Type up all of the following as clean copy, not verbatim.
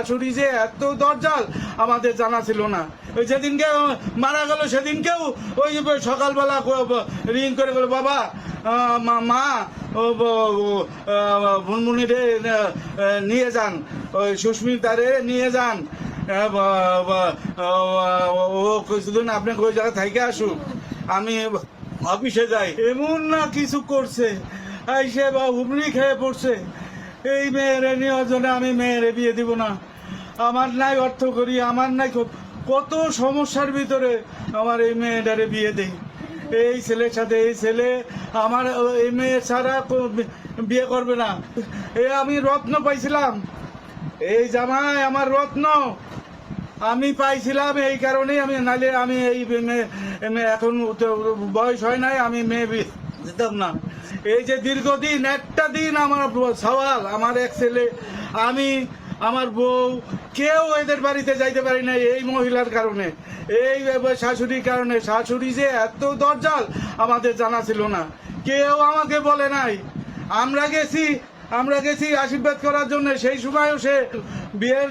শাশুড়ি যে এত দরজাল আমাদের জানা ছিল না। ওই যেদিনকে মারা গেল সেদিনকেও ওই সকালবেলা রিং করে গেল, বাবা মা ভুনমুনিরে নিয়ে যান, ওই সুস্মিতারে নিয়ে যান, ও কিছুদিন আপনাকে ওই জায়গা থেকে আসুক, আমি অফিসে যাই। এমন না কিছু করছে, সে হুমড়ি খেয়ে পড়ছে। এই মেয়েরে নেওয়ার জন্য আমি মেয়েরে বিয়ে দিব না। আমার নাই অর্থ করি, আমার নাই কত সমস্যার ভিতরে আমার এই মেয়েটারে বিয়ে দেই। এই ছেলের সাথে এই ছেলে আমার এই মেয়ে ছাড়া বিয়ে করবে না। আমি রত্ন পাইছিলাম, এই জামাই আমার রত্ন আমি পাইছিলাম, এই কারণেই আমি, নাইলে আমি এই এখন বয়স হয় নাই, আমি মেয়ে দিতাম না। এই যে দীর্ঘদিন একটা দিন আমার সওয়াল, আমার এক ছেলে, আমি, আমার বউ, কেউ এদের বাড়িতে যাইতে পারি না এই মহিলার কারণে, এই শাশুড়ির কারণে। শাশুড়ি যে এত দরজাল আমাদের জানা ছিল না, কেউ আমাকে বলে নাই। আমরা গেছি আশীর্বাদ করার জন্য। সেই সময়ও সে বিয়ের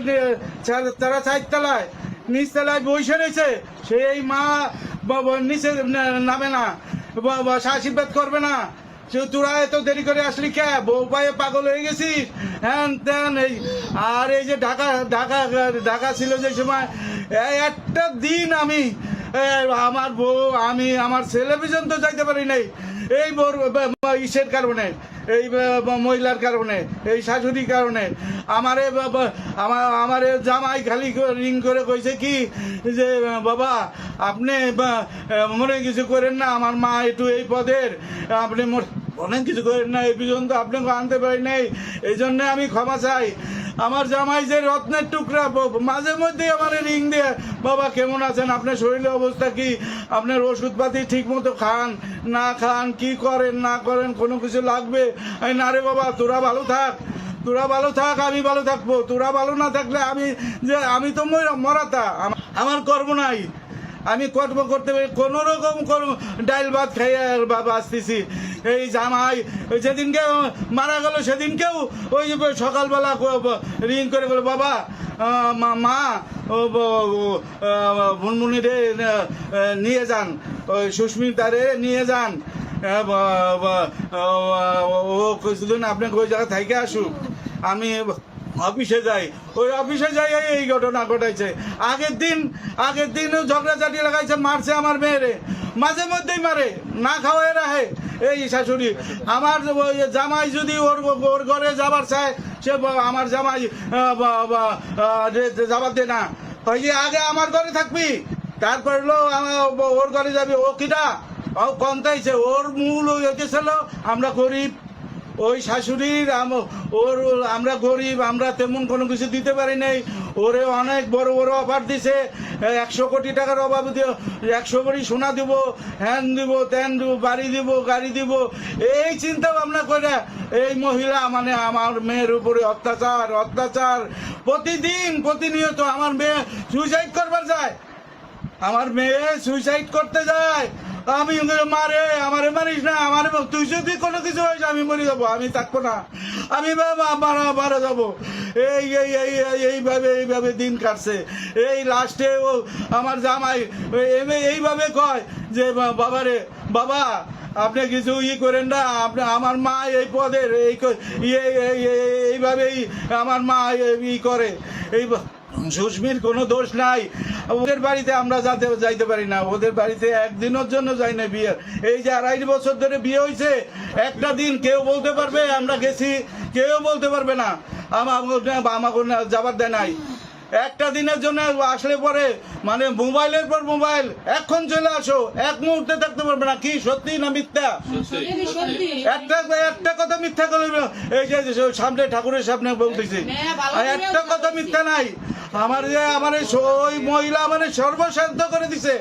তারা 4 তলায়, নিচতলায় বসে রয়েছে, সেই মা নিচে নামে না, আশীর্বাদ করবে না। তোরা এত দেরি করে আসলি কে? বউ পায়ে পাগল হয়ে গেছিস, হ্যান ত্যান। এই আর এই যে ঢাকা ছিল যে সময়, একটা দিন আমি, আমার বউ, আমি, আমার ছেলে পর্যন্ত যাইতে পারি নাই এই ইসের কারণে, এই মহিলার কারণে, এই শাশুড়ির কারণে। আমারে জামাই খালি রিং করে কইছে কি যে, বাবা আপনি মনে কিছু করেন না, আমার মা একটু এই পদের, আপনি অনেক কিছু করেন না, এই পর্যন্ত আপনাকে আনতে পারি নাই, এই জন্যে আমি ক্ষমা চাই। আমার জামাই যে রত্নের টুকরা, মাঝে মধ্যে আমার রিং দিয়ে, বাবা কেমন আছেন, আপনার শরীরের অবস্থা কি, আপনার ওষুধপাতি ঠিক মতো খান না খান, কি করেন না করেন, কোনো কিছু লাগবে? না রে বাবা, তোরা ভালো থাক, আমি ভালো থাকবো। তোরা ভালো না থাকলে আমি তো মরাতা, আমার কর্ম নাই, আমি কর্ম করতে পারি কোনো রকম ডাইল ভাত খাইয়ে বাবা আসতেছি। এই জামাই যেদিনকে মারা গেল সেদিনকেও ওই সকালবেলা রিং করে গেল, বাবা মা ভুনমুনিরে নিয়ে যান, ওই সুস্মিতারে নিয়ে যান, ও কিছুদিন আপনাকে ওই জায়গা থেকে আসুক, আমি অফিসে যাই। ওই অফিসে যাই এই ঘটনা ঘটাইছে। আগের দিন ঝগড়াঝাটি লাগাইছে, মারছে আমার মেয়েরে, মাঝে মধ্যেই মারে, না খাওয়াই রাখে এই শাশুড়ি। আমার জামাই যদি ওর ঘরে যাবার চায়, সে আমার জামাই যাবার দে না, আগে আমার ঘরে থাকবি, তারপর ওর ঘরে যাবি। ও কিটা ও কমতাইছে, ওর মূল হয়েছিল আমরা গরিব, ওই শাশুড়ির আমরা গরিব, আমরা তেমন কোনো কিছু দিতে পারি নাই। ওরে অনেক বড় বড় অফার দিছে, 100 কোটি টাকার অভাব দিয়ে 100 কোটি সোনা দিব, হ্যান দিব, ত্যান দিব, বাড়ি দিব, গাড়ি দিব, এই চিন্তা ভাবনা করে এই মহিলা মানে আমার মেয়ের উপরে অত্যাচার প্রতিনিয়ত। আমার মেয়ে সুইসাইড করবার যায়, আমার মেয়ে সুইসাইড করতে যায়। আমি মারে, আমারে মারিস না, আমার তুই যদি কোনো কিছু হয়েছে আমি মরে যাবো, আমি থাকবো না, আমি মারা যাবো। এইভাবে দিন কাটছে। এই লাস্টে ও আমার জামাই এইভাবে কয় যে, বাবা আপনি কিছু করেন না, আপনি আমার মা এই পদের, এইভাবেই আমার মা করে। এই সুস্মির কোনো দোষ নাই, ওদের বাড়িতে আমরা যাইতে পারি না, ওদের বাড়িতে একদিনের জন্য যাই না। বিয়ে এই যে 2.5 বছর ধরে বিয়ে হয়েছে, একটা দিন কেউ বলতে পারবে আমরা গেছি? কেউ বলতে পারবে না, আমাকে যাবার দেয় নাই। একটা দিনের জন্য আসলে পরে মানে মোবাইলের পর মোবাইল, এখন চলে আসো, এক মুহূর্তে থাকতে পারবে না। কি সত্যি না মিথ্যা? একটা কথা মিথ্যা করে, এই যে সামনে ঠাকুরের সামনে বলতেছি, একটা কথা মিথ্যা নাই। আমার ওই মহিলা সর্বশান্ত করে দিছে।